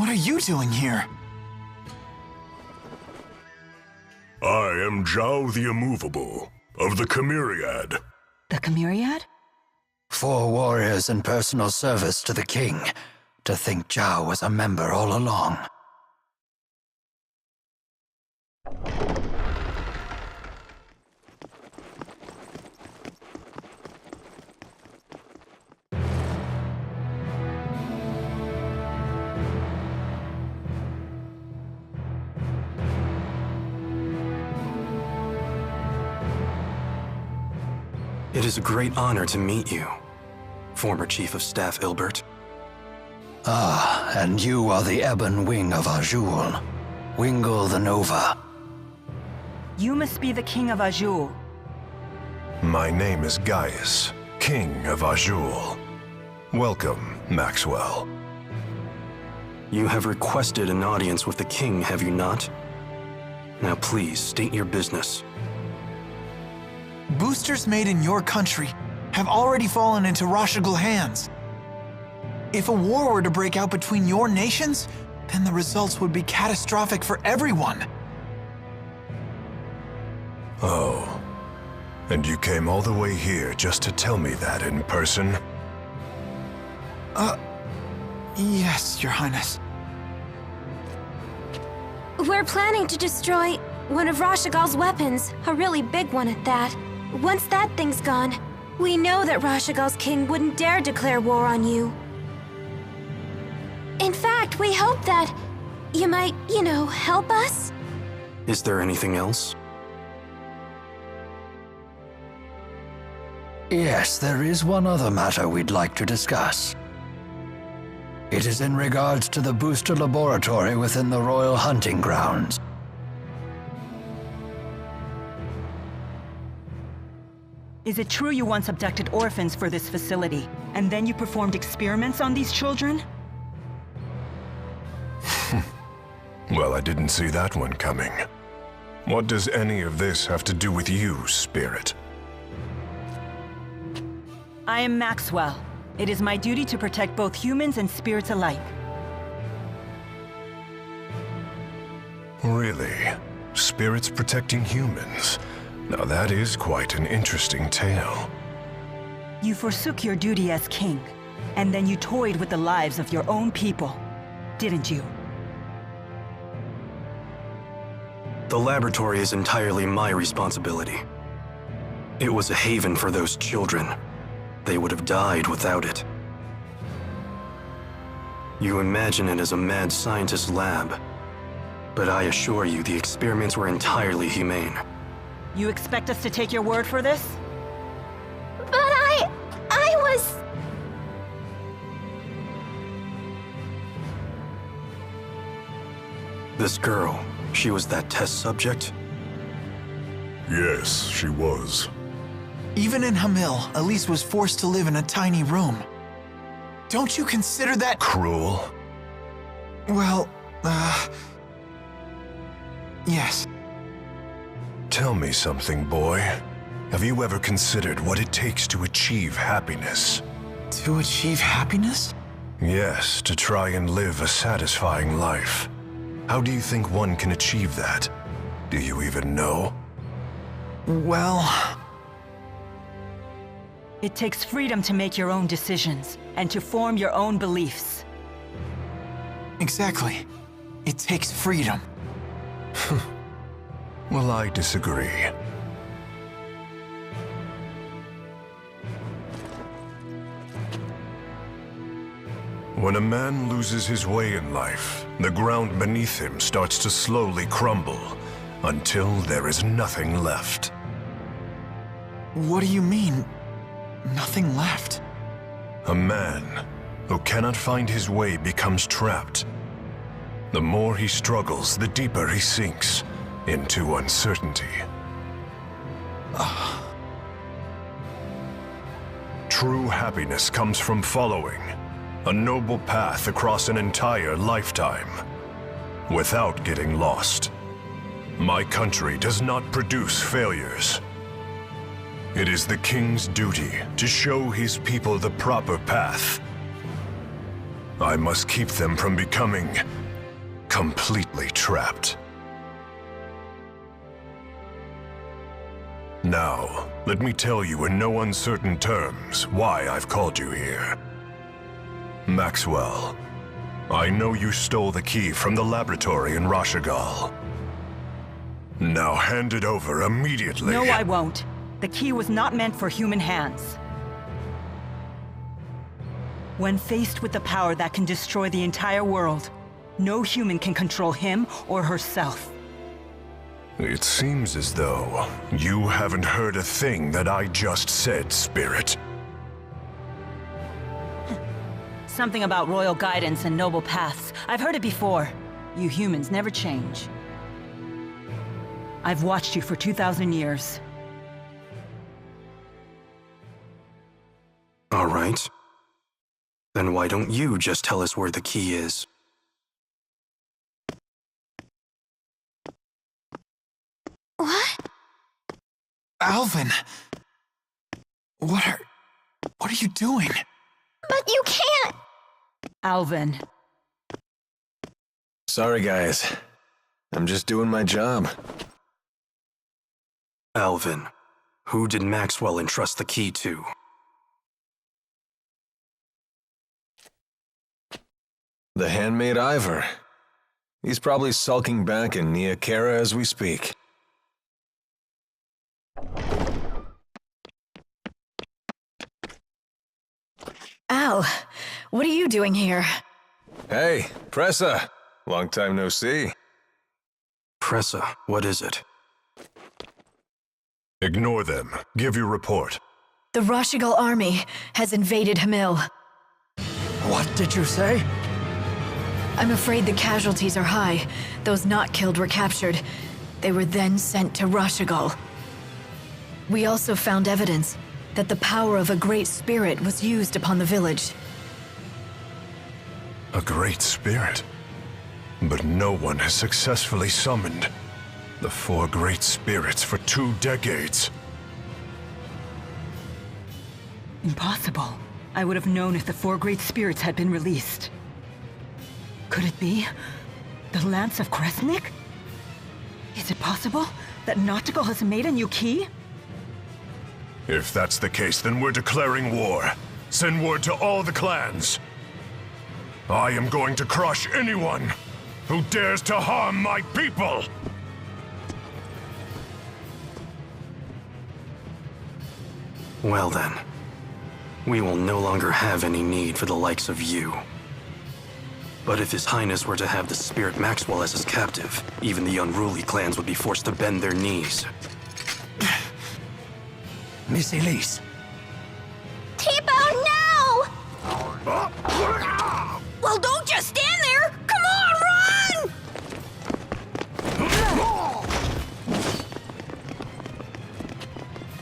What are you doing here? I am Zhao the Immovable, of the Chimeriad. The Chimeriad? 4 warriors in personal service to the king. To think Zhao was a member all along. It is a great honor to meet you, former Chief of Staff Ilbert. Ah, and you are the Ebon Wing of Azul, Wingle the Nova. You must be the King of Azul. My name is Gaius, King of Azul. Welcome, Maxwell. You have requested an audience with the king, have you not? Now please, state your business. Boosters made in your country have already fallen into Rashigal hands. If a war were to break out between your nations, then the results would be catastrophic for everyone. Oh. And you came all the way here just to tell me that in person? Yes, Your Highness. We're planning to destroy one of Rashigal's weapons, a really big one at that. Once that thing's gone, we know that Rashigal's king wouldn't dare declare war on you. In fact, we hope that you might, help us? Is there anything else? Yes, there is one other matter we'd like to discuss. It is in regards to the booster laboratory within the Royal Hunting Grounds. Is it true you once abducted orphans for this facility, and then you performed experiments on these children? Well, I didn't see that one coming. What does any of this have to do with you, Spirit? I am Maxwell. It is my duty to protect both humans and spirits alike. Really? Spirits protecting humans? Now that is quite an interesting tale. You forsook your duty as king, and then you toyed with the lives of your own people, didn't you? The laboratory is entirely my responsibility. It was a haven for those children. They would have died without it. You imagine it as a mad scientist's lab, but I assure you the experiments were entirely humane. You expect us to take your word for this? But I was... This girl, she was that test subject? Yes, she was. Even in Hamil, Elise was forced to live in a tiny room. Don't you consider that Cruel? Well, yes. Tell me something, boy. Have you ever considered what it takes to achieve happiness? To achieve happiness? Yes, to try and live a satisfying life. How do you think one can achieve that? Do you even know? Well... It takes freedom to make your own decisions, and to form your own beliefs. Exactly. It takes freedom. Well, I disagree. When a man loses his way in life, the ground beneath him starts to slowly crumble, until there is nothing left. What do you mean, nothing left? A man who cannot find his way becomes trapped. The more he struggles, the deeper he sinks into uncertainty. True happiness comes from following a noble path across an entire lifetime, without getting lost. My country does not produce failures. It is the king's duty to show his people the proper path. I must keep them from becoming completely trapped. Now, let me tell you in no uncertain terms why I've called you here. Maxwell, I know you stole the key from the laboratory in Rashigal. Now hand it over immediately. No, I won't. The key was not meant for human hands. When faced with the power that can destroy the entire world, no human can control him or herself. It seems as though you haven't heard a thing that I just said, Spirit. Something about royal guidance and noble paths. I've heard it before. You humans never change. I've watched you for 2,000 years. All right. Then why don't you just tell us where the key is? What? Alvin! What are you doing? But you can't! Alvin. Sorry, guys. I'm just doing my job. Alvin, who did Maxwell entrust the key to? The handmaid Ivor. He's probably sulking back in Nia Kara as we speak. Al, what are you doing here? Hey, Pressa. Long time no see. Pressa, what is it? Ignore them. Give your report. The Rashigal army has invaded Hamil. What did you say? I'm afraid the casualties are high. Those not killed were captured. They were then sent to Rashigal. We also found evidence that the power of a great spirit was used upon the village. A great spirit. But no one has successfully summoned the 4 great spirits for 2 decades. Impossible. I would have known if the 4 great spirits had been released. Could it be the Lance of Kresnik? Is it possible that Nautical has made a new key? If that's the case, then we're declaring war. Send word to all the clans. I am going to crush anyone who dares to harm my people! Well then, we will no longer have any need for the likes of you. But if His Highness were to have the Spirit Maxwell as his captive, even the unruly clans would be forced to bend their knees. Miss Elise. Tipo, no! Well, don't just stand there! Come on, run!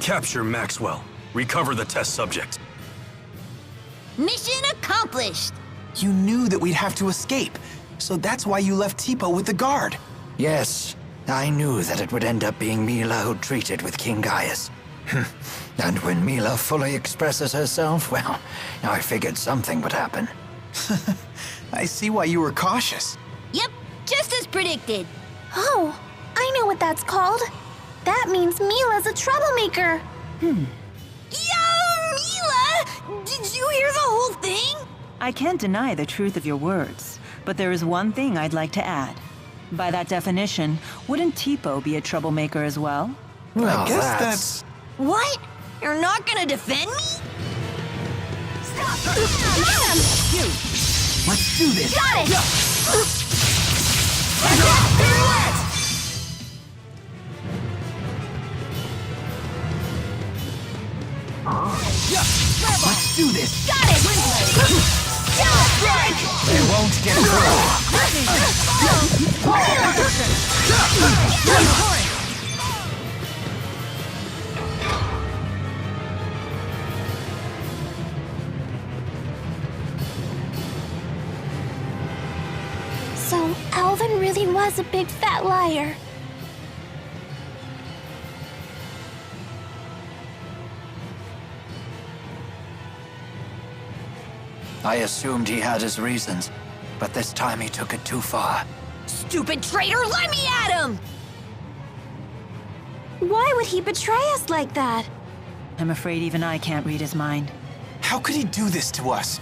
Capture Maxwell. Recover the test subject. Mission accomplished! You knew that we'd have to escape, so that's why you left Tipo with the guard. Yes, I knew that it would end up being Mila who treated with King Gaius. And when Mila fully expresses herself, well, I figured something would happen. I see why you were cautious. Yep, just as predicted. Oh, I know what that's called. That means Mila's a troublemaker. Yo, Mila! Did you hear the whole thing? I can't deny the truth of your words, but there is one thing I'd like to add. By that definition, wouldn't Tipo be a troublemaker as well? Well, I guess that's... What? You're not gonna defend me? Stop! Jude, let's do this! Got it! Let's do this! Got it! They won't get So, Alvin really was a big fat liar. I assumed he had his reasons, but this time he took it too far. Stupid traitor, let me at him! Why would he betray us like that? I'm afraid even I can't read his mind. How could he do this to us?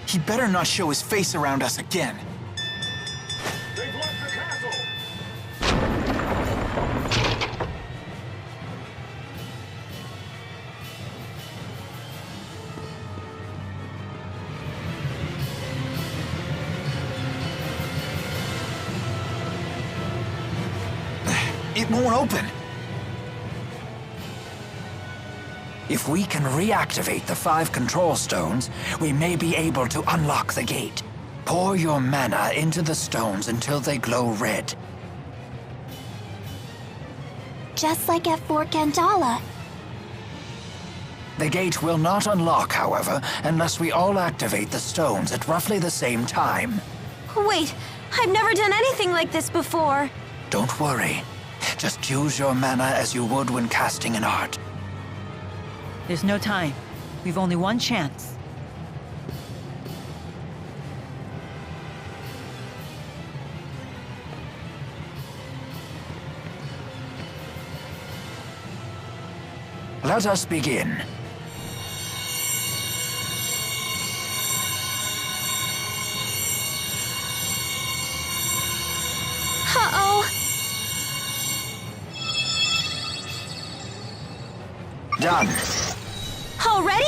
He better not show his face around us again. They've left the castle! It won't open. If we can reactivate the 5 control stones, we may be able to unlock the gate. Pour your mana into the stones until they glow red. Just like at Fort Gandala. The gate will not unlock, however, unless we all activate the stones at roughly the same time. Wait, I've never done anything like this before. Don't worry. Just use your mana as you would when casting an art. There's no time. We've only one chance. Let us begin. Uh-oh. Done. Already?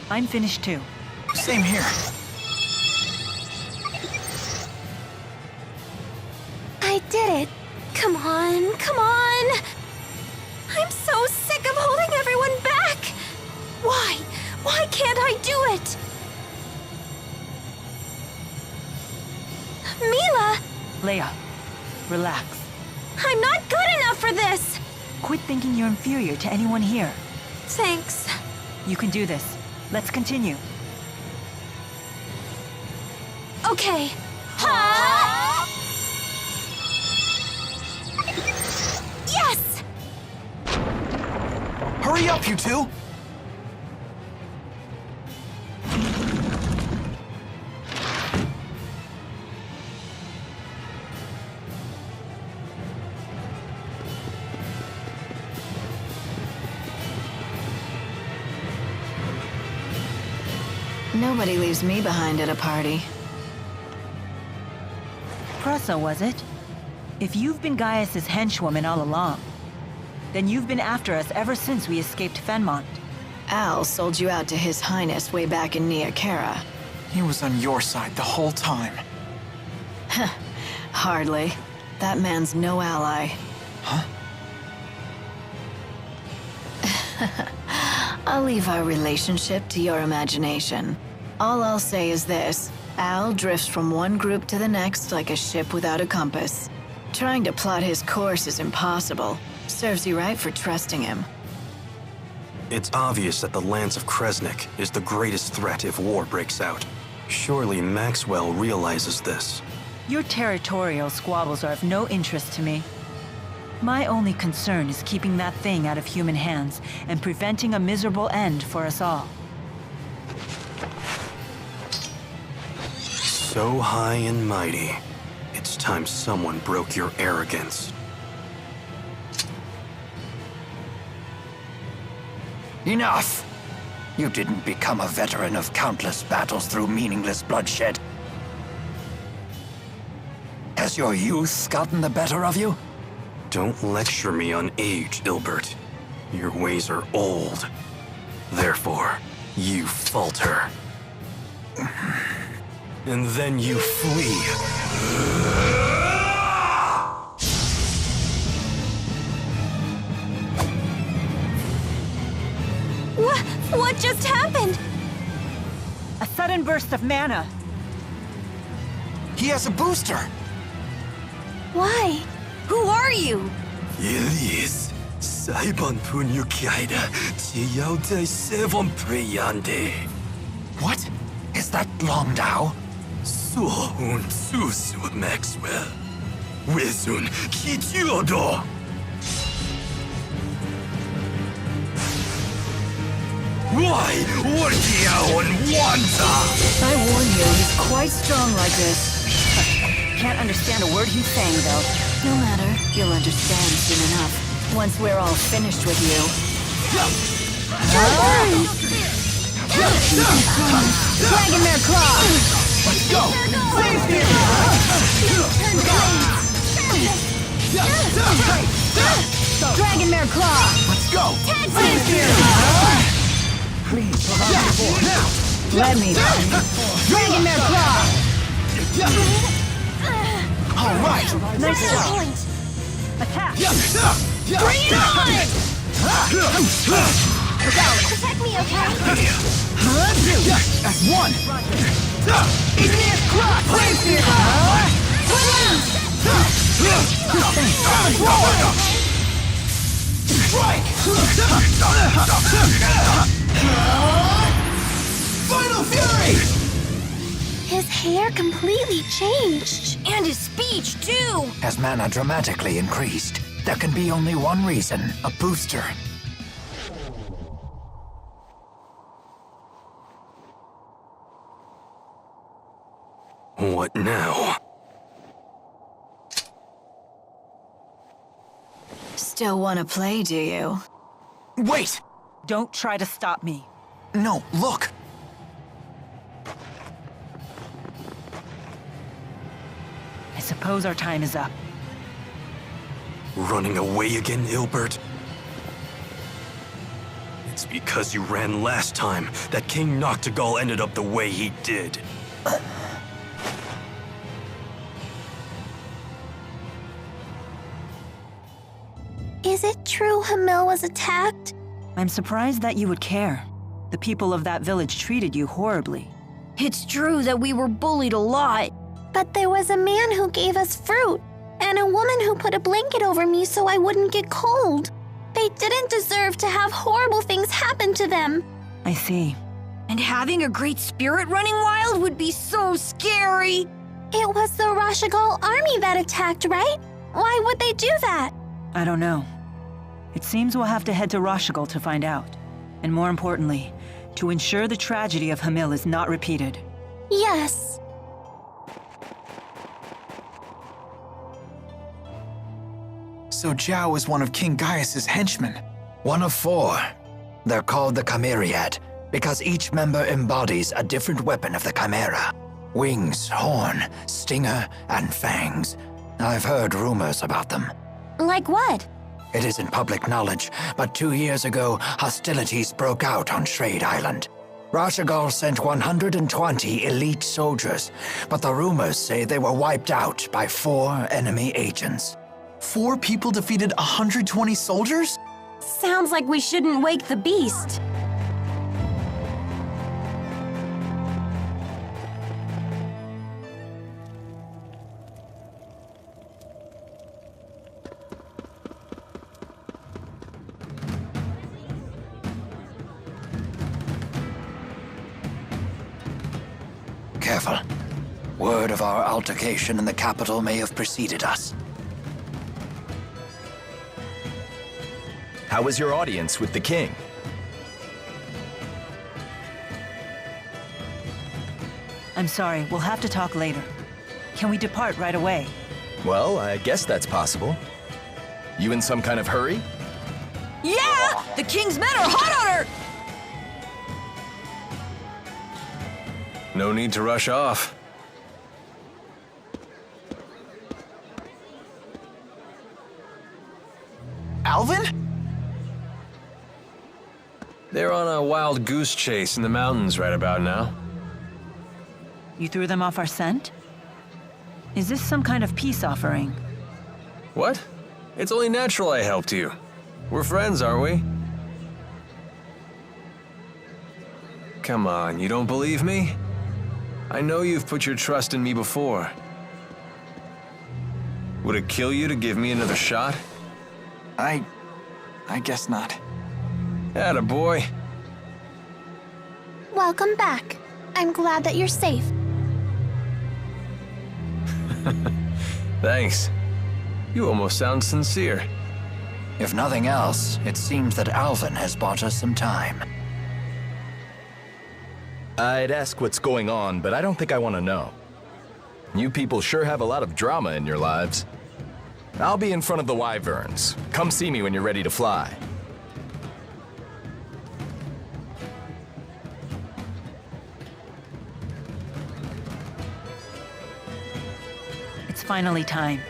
I'm finished too. Same here. I did it. Come on, come on. I'm so sick of holding everyone back. Why? Why can't I do it? Mila! Leia, relax. I'm not good enough for this! Quit thinking you're inferior to anyone here. Thanks. You can do this. Let's continue. Okay. Ha! Yes! Hurry up, you two! Nobody leaves me behind at a party. Pressa, was it? If you've been Gaius's henchwoman all along, then you've been after us ever since we escaped Fenmont. Al sold you out to His Highness way back in Nia Khera. He was on your side the whole time. Hardly. That man's no ally. Huh? I'll leave our relationship to your imagination. All I'll say is this. Al drifts from one group to the next like a ship without a compass. Trying to plot his course is impossible. Serves you right for trusting him. It's obvious that the Lance of Kresnik is the greatest threat if war breaks out. Surely Maxwell realizes this. Your territorial squabbles are of no interest to me. My only concern is keeping that thing out of human hands and preventing a miserable end for us all. So high and mighty. It's time someone broke your arrogance. Enough! You didn't become a veteran of countless battles through meaningless bloodshed. Has your youth gotten the better of you? Don't lecture me on age, Ilbert. Your ways are old. Therefore, you falter. And then you flee. What just happened? A sudden burst of mana. He has a booster! Why? Who are you? Elise, Saiban Punyukaida, Chiyao Dai Sevon Preyande. What? Is that Longdao? So un Susu Maxwell. Wizun Kichiodo. Why? I warn you, he's quite strong like this. Can't understand a word he's saying, though. No matter, you'll understand soon enough, once we're all finished with you. Don't worry! Dragon Mare Claw! Let's go! Dragon Mare Claw! Let's go! Please, allow me for now. Let me. Dragon Mare Claw! All right! Nice job. Attack. Bring it on! Protect me, okay? That's one! Igneous Claw! Strike! Final Fury! His hair completely changed. And his speech, too! As mana dramatically increased, there can be only one reason, a booster. What now? Still want to play, do you? Wait! Don't try to stop me. No, look! I suppose our time is up. Running away again, Ilbert? It's because you ran last time that King Noctigal ended up the way he did. Is it true Hamil was attacked? I'm surprised that you would care. The people of that village treated you horribly. It's true that we were bullied a lot. But there was a man who gave us fruit, and a woman who put a blanket over me so I wouldn't get cold. They didn't deserve to have horrible things happen to them. I see. And having a great spirit running wild would be so scary. It was the Rashigal army that attacked, right? Why would they do that? I don't know. It seems we'll have to head to Rashigal to find out. And more importantly, to ensure the tragedy of Hamil is not repeated. Yes. So Zhao is one of King Gaius' henchmen. One of 4. They're called the Chimeriad, because each member embodies a different weapon of the Chimera. Wings, horn, stinger, and fangs. I've heard rumors about them. Like what? It isn't public knowledge, but 2 years ago, hostilities broke out on Shrade Island. Rashigal sent 120 elite soldiers, but the rumors say they were wiped out by 4 enemy agents. 4 people defeated 120 soldiers? Sounds like we shouldn't wake the beast. Careful. Word of our altercation in the capital may have preceded us. How was your audience with the king? I'm sorry, we'll have to talk later. Can we depart right away? Well, I guess that's possible. You in some kind of hurry? Yeah! The king's men are hot on her! No need to rush off. Alvin? They're on a wild goose chase in the mountains right about now. You threw them off our scent? Is this some kind of peace offering? What? It's only natural I helped you. We're friends, aren't we? Come on, you don't believe me? I know you've put your trust in me before. Would it kill you to give me another shot? I guess not. Atta boy. Welcome back. I'm glad that you're safe. Thanks. You almost sound sincere. If nothing else, it seems that Alvin has bought us some time. I'd ask what's going on, but I don't think I want to know. You people sure have a lot of drama in your lives. I'll be in front of the Wyverns. Come see me when you're ready to fly. It's finally time.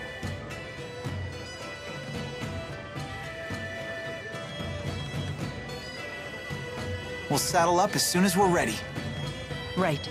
We'll saddle up as soon as we're ready. Right.